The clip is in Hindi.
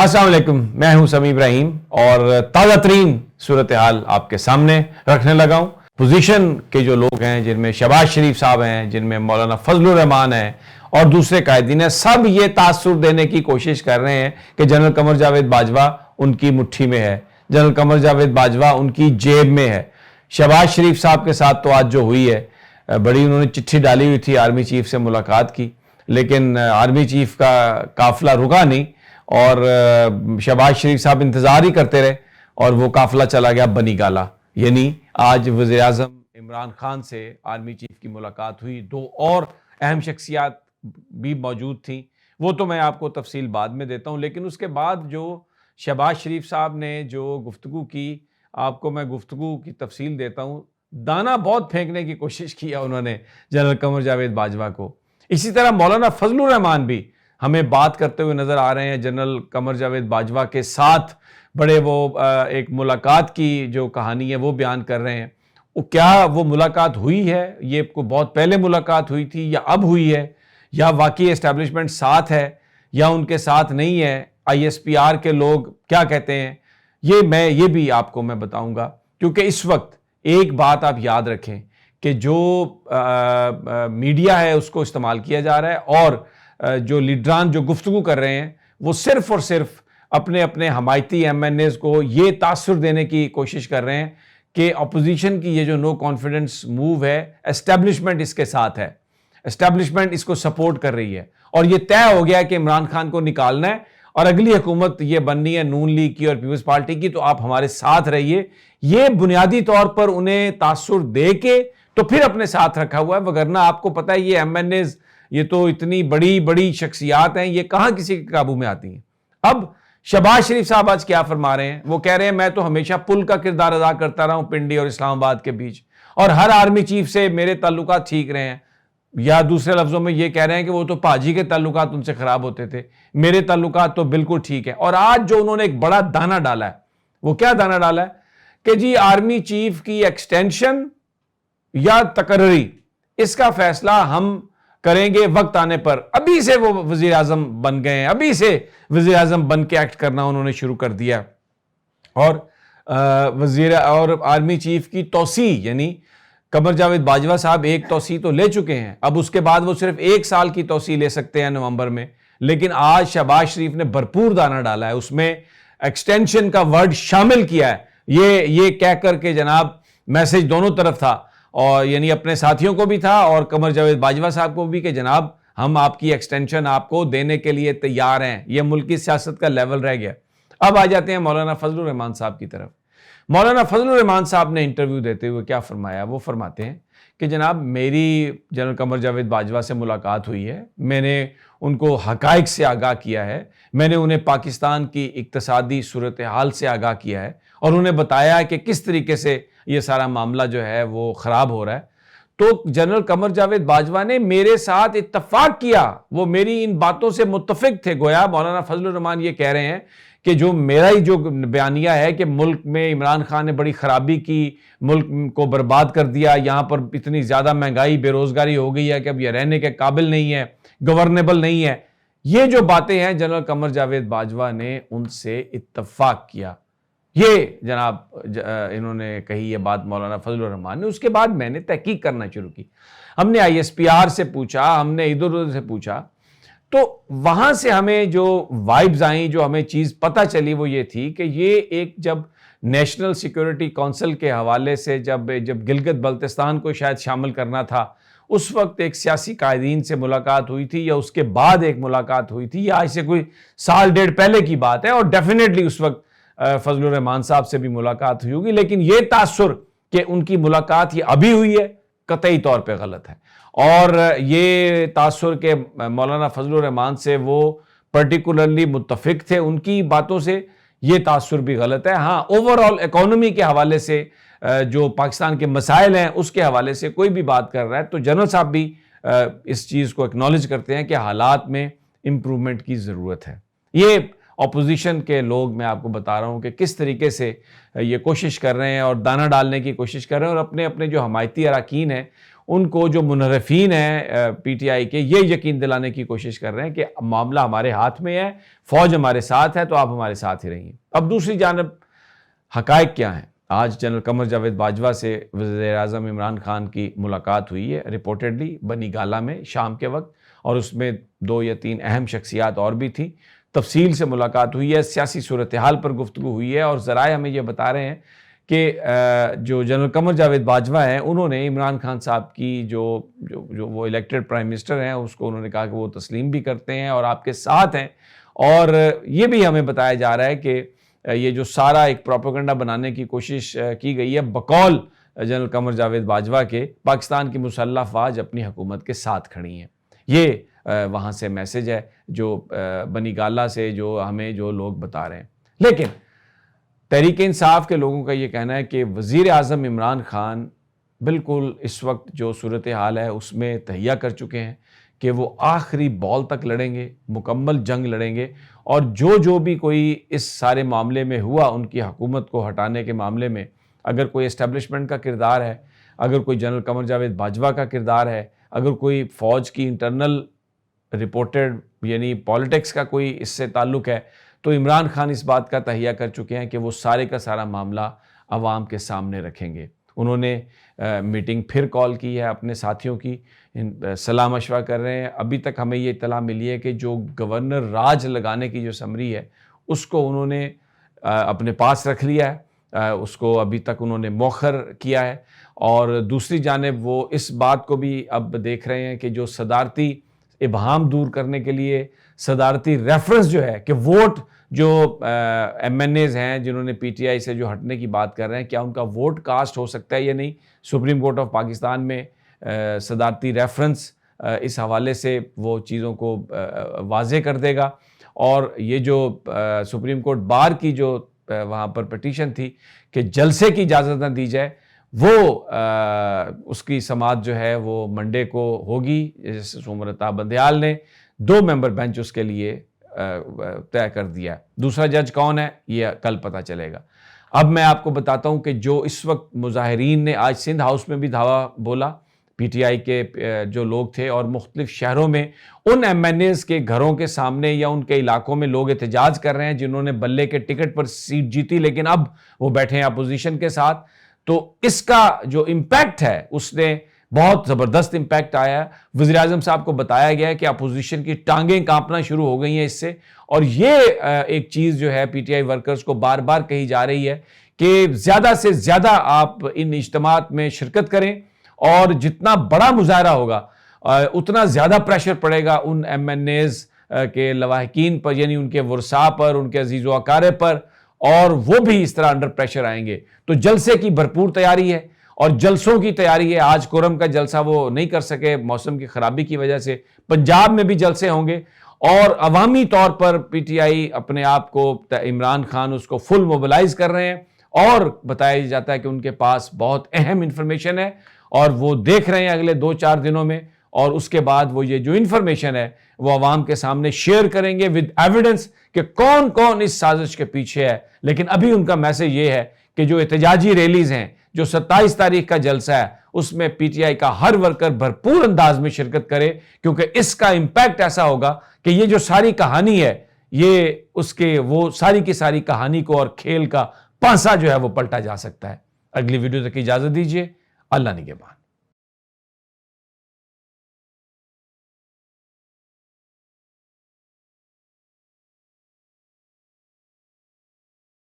अस्सलाम वालेकुम, मैं हूं समी इब्राहिम और ताज़ा तरीन सूरत हाल आपके सामने रखने लगा हूं। पोजीशन के जो लोग हैं, जिनमें शहबाज शरीफ साहब हैं, जिनमें मौलाना फजलुर रहमान हैं और दूसरे कायदीन हैं, सब ये तासुर देने की कोशिश कर रहे हैं कि जनरल कमर जावेद बाजवा उनकी मुट्ठी में है, जनरल कमर जावेद बाजवा उनकी जेब में है। शहबाज शरीफ साहब के साथ तो आज जो हुई है, बड़ी उन्होंने चिट्ठी डाली हुई थी आर्मी चीफ से मुलाकात की, लेकिन आर्मी चीफ का काफिला रुका नहीं और शहबाज शरीफ साहब इंतजार ही करते रहे और वो काफिला चला गया बनी गाला। यानी आज वज़ीर आज़म इमरान खान से आर्मी चीफ की मुलाकात हुई। दो और अहम शख्सियात भी मौजूद थी, वो तो मैं आपको तफसील बाद में देता हूँ, लेकिन उसके बाद जो शहबाज शरीफ साहब ने जो गुफ्तगू की, आपको मैं गुफ्तगू की तफसील देता हूँ। दाना बहुत फेंकने की कोशिश किया उन्होंने जनरल कमर जावेद बाजवा को। इसी तरह मौलाना फजलुर रहमान भी हमें बात करते हुए नजर आ रहे हैं जनरल कमर जावेद बाजवा के साथ। बड़े वो एक मुलाकात की जो कहानी है वो बयान कर रहे हैं। वो क्या वो मुलाकात हुई है, ये को बहुत पहले मुलाकात हुई थी या अब हुई है, या वाकई एस्टेब्लिशमेंट साथ है या उनके साथ नहीं है, ISPR के लोग क्या कहते हैं, ये भी आपको मैं बताऊंगा। क्योंकि इस वक्त एक बात आप याद रखें कि जो मीडिया है उसको इस्तेमाल किया जा रहा है और जो लीडरान जो गुफ्तगू कर रहे हैं वो सिर्फ और सिर्फ अपने अपने हमायती MNAs को ये तासुर देने की कोशिश कर रहे हैं कि अपोजिशन की ये जो नो कॉन्फिडेंस मूव है, एस्टेब्लिशमेंट इसके साथ है, एस्टेब्लिशमेंट इसको सपोर्ट कर रही है और ये तय हो गया है कि इमरान खान को निकालना है और अगली हुकूमत ये बननी है नून लीग की और पीपल्स पार्टी की, तो आप हमारे साथ रहिए। ये बुनियादी तौर पर उन्हें तासुर दे के तो फिर अपने साथ रखा हुआ है, वगरना आपको पता है ये MNAs ये तो इतनी बड़ी बड़ी शख्सियात हैं, ये कहां किसी के काबू में आती हैं। अब शहबाज शरीफ साहब आज क्या फरमा रहे हैं, वो कह रहे हैं मैं तो हमेशा पुल का किरदार अदा करता रहा हूं पिंडी और इस्लामाबाद के बीच और हर आर्मी चीफ से मेरे ताल्लुकात ठीक रहे हैं, या दूसरे लफ्जों में ये कह रहे हैं कि वो तो पाजी के ताल्लुकात उनसे खराब होते थे, मेरे ताल्लुकात तो बिल्कुल ठीक है। और आज जो उन्होंने एक बड़ा दाना डाला है, वो क्या दाना डाला है कि जी आर्मी चीफ की एक्सटेंशन या तकर्री, इसका फैसला हम करेंगे वक्त आने पर। अभी से वो वजीर आजम बन गए हैं, अभी से वजीर आजम बन के एक्ट करना उन्होंने शुरू कर दिया और वजीर और आर्मी चीफ की तोसी, यानी कमर जावेद बाजवा साहब एक तोसी तो ले चुके हैं, अब उसके बाद वो सिर्फ 1 साल की तोसी ले सकते हैं नवंबर में। लेकिन आज शहबाज शरीफ ने भरपूर दाना डाला है, उसमें एक्सटेंशन का वर्ड शामिल किया है, ये कह करके जनाब मैसेज दोनों तरफ था, और यानी अपने साथियों को भी था और कमर जावेद बाजवा साहब को भी कि जनाब हम आपकी एक्सटेंशन आपको देने के लिए तैयार हैं। यह मुल्क की सियासत का लेवल रह गया। अब आ जाते हैं मौलाना फजलुर रहमान साहब की तरफ। मौलाना फजलुर रहमान साहब ने इंटरव्यू देते हुए क्या फरमाया, वो फरमाते हैं कि जनाब मेरी जनरल कमर जावेद बाजवा से मुलाकात हुई है, मैंने उनको हकाइक से आगाह किया है, मैंने उन्हें पाकिस्तान की इक्तसादी सूरत हाल से आगाह किया है और उन्हें बताया है कि किस तरीके से ये सारा मामला जो है वो खराब हो रहा है। तो जनरल कमर जावेद बाजवा ने मेरे साथ इत्तफाक किया, वो मेरी इन बातों से मुत्तफिक थे। गोया मौलाना फजलुर रहमान ये कह रहे हैं कि जो मेरा ही जो बयानिया है कि मुल्क में इमरान खान ने बड़ी खराबी की, मुल्क को बर्बाद कर दिया, यहाँ पर इतनी ज़्यादा महंगाई बेरोज़गारी हो गई है कि अब यह रहने के काबिल नहीं है, गवर्नेबल नहीं है, ये जो बातें हैं जनरल कमर जावेद बाजवा ने उनसे इत्तफाक किया। ये जनाब इन्होंने कही ये बात मौलाना फजलुर रहमान ने। उसके बाद मैंने तहकीक करना शुरू की, हमने ISPR से पूछा, हमने इधर उधर से पूछा, तो वहां से हमें जो वाइब्स आई, जो हमें चीज पता चली वो ये थी कि ये एक जब नेशनल सिक्योरिटी काउंसिल के हवाले से जब गिलगित बल्तिस्तान को शायद शामिल करना था, उस वक्त एक सियासी कायदीन से मुलाकात हुई थी या उसके बाद एक मुलाकात हुई थी, या आज से कोई साल डेढ़ पहले की बात है और डेफिनेटली उस वक्त फजलुर रहमान साहब से भी मुलाकात हुई होगी। लेकिन यह तासुर कि उनकी मुलाकात ये अभी हुई है कतई तौर पे गलत है, और ये तासुर के मौलाना फजलुर रहमान से वो पर्टिकुलरली मुत्तफिक थे उनकी बातों से, ये तासुर भी गलत है। हाँ, ओवरऑल इकोनॉमी के हवाले से जो पाकिस्तान के मसाइल हैं उसके हवाले से कोई भी बात कर रहा है तो जनरल साहब भी इस चीज़ को एक्नॉलेज करते हैं कि हालात में इम्प्रूवमेंट की ज़रूरत है। ये ऑपोजिशन के लोग, मैं आपको बता रहा हूं कि किस तरीके से ये कोशिश कर रहे हैं और दाना डालने की कोशिश कर रहे हैं और अपने अपने जो हमायती अरकान हैं उनको जो मुनर्रफीन हैं पीटीआई के, ये यकीन दिलाने की कोशिश कर रहे हैं कि मामला हमारे हाथ में है, फौज हमारे साथ है, तो आप हमारे साथ ही रहिए। अब दूसरी जानब हकायक क्या हैं? आज जनरल कमर जावेद बाजवा से वज़ीर-ए-आज़म इमरान खान की मुलाकात हुई है रिपोर्टेडली बनी गाला में शाम के वक्त, और उसमें 2 या 3 अहम शख्सियात और भी थी। तफसील से मुलाकात हुई है, सियासी सूरत हाल पर गुफ्तगू हुई है, और ज़राए हमें यह बता रहे हैं कि जो जनरल कमर जावेद बाजवा हैं उन्होंने इमरान खान साहब की जो वो इलेक्टेड प्राइम मिनिस्टर हैं उसको उन्होंने कहा कि वो तस्लीम भी करते हैं और आपके साथ हैं। और ये भी हमें बताया जा रहा है कि ये जो सारा एक प्रोपेगेंडा बनाने की कोशिश की गई है बकौल जनरल कमर जावेद बाजवा के, पाकिस्तान की मुसल्लह फ़ौज अपनी हुकूमत के साथ खड़ी हैं। ये वहाँ से मैसेज है जो बनी गाला से जो हमें जो लोग बता रहे हैं। लेकिन तहरीक इंसाफ के लोगों का ये कहना है कि वज़ीर आज़म इमरान खान बिल्कुल इस वक्त जो सूरत हाल है उसमें तहिया कर चुके हैं कि वो आखिरी बॉल तक लड़ेंगे, मुकम्मल जंग लड़ेंगे, और जो भी कोई इस सारे मामले में हुआ, उनकी हुकूमत को हटाने के मामले में अगर कोई एस्टेब्लिशमेंट का किरदार है, अगर कोई जनरल कमर जावेद बाजवा का किरदार है, अगर कोई फ़ौज की इंटरनल रिपोर्टेड यानी पॉलिटिक्स का कोई इससे ताल्लुक़ है, तो इमरान खान इस बात का तहिया कर चुके हैं कि वो सारे का सारा मामला अवाम के सामने रखेंगे। उन्होंने मीटिंग फिर कॉल की है अपने साथियों की, सलाह मशवरा कर रहे हैं। अभी तक हमें ये इत्तला मिली है कि जो गवर्नर राज लगाने की जो समरी है उसको उन्होंने अपने पास रख लिया है, उसको अभी तक उन्होंने मौखर किया है। और दूसरी जानिब वो इस बात को भी अब देख रहे हैं कि जो सदारती इबहाम दूर करने के लिए सदारती रेफरेंस जो है कि वोट जो MNAs हैं जिन्होंने PTI से जो हटने की बात कर रहे हैं, क्या उनका वोट कास्ट हो सकता है या नहीं, सुप्रीम कोर्ट ऑफ पाकिस्तान में सदारती रेफरेंस इस हवाले से वो चीज़ों को वाज़े कर देगा। और ये जो सुप्रीम कोर्ट बार की जो वहाँ पर पिटीशन थी कि जलसे की इजाज़त न दी जाए, वो उसकी समाअत जो है वो मंडे को होगी। जस्टिस उमर अता बंदयाल ने 2 मेंबर बेंच उसके लिए तय कर दिया। दूसरा जज कौन है ये कल पता चलेगा। अब मैं आपको बताता हूँ कि जो इस वक्त मुजाहिरीन ने आज सिंध हाउस में भी धावा बोला, PTI के जो लोग थे, और मुख्तलिफ शहरों में उन MNAs के घरों के सामने या उनके इलाकों में लोग एहतजाज कर रहे हैं जिन्होंने बल्ले के टिकट पर सीट जीती लेकिन अब वो बैठे हैं अपोजिशन के साथ। तो इसका जो इम्पैक्ट है उसने बहुत ज़बरदस्त इम्पैक्ट आया है। वज़ीर आज़म साहब को बताया गया है कि अपोजिशन की टांगें कांपना शुरू हो गई हैं इससे, और ये एक चीज़ जो है PTI वर्कर्स को बार बार कही जा रही है कि ज़्यादा से ज़्यादा आप इन इज्तिमात में शिरकत करें, और जितना बड़ा मुजाहरा होगा उतना ज़्यादा प्रेशर पड़ेगा उन MNAs के लवाहकीन पर, यानी उनके वर्सा पर, उनके अजीज़ व अकारे पर, और वो भी इस तरह अंडर प्रेशर आएंगे। तो जलसे की भरपूर तैयारी है और जलसों की तैयारी है। आज कोरम का जलसा वो नहीं कर सके मौसम की खराबी की वजह से, पंजाब में भी जलसे होंगे, और अवामी तौर पर PTI अपने आप को, इमरान खान उसको फुल मोबिलाइज कर रहे हैं, और बताया जाता है कि उनके पास बहुत अहम इंफॉर्मेशन है और वो देख रहे हैं अगले 2-4 दिनों में, और उसके बाद वो ये जो इंफॉर्मेशन है वो अवाम के सामने शेयर करेंगे विद एविडेंस कि कौन कौन इस साजिश के पीछे है। लेकिन अभी उनका मैसेज ये है कि जो एहतजाजी रैलीज हैं, जो 27 तारीख का जलसा है, उसमें PTI का हर वर्कर भरपूर अंदाज में शिरकत करे, क्योंकि इसका इंपैक्ट ऐसा होगा कि ये जो सारी कहानी है ये उसके वो सारी की सारी कहानी को और खेल का पांसा जो है वो पलटा जा सकता है। अगली वीडियो तक इजाजत दीजिए। अल्लाह निगहबान।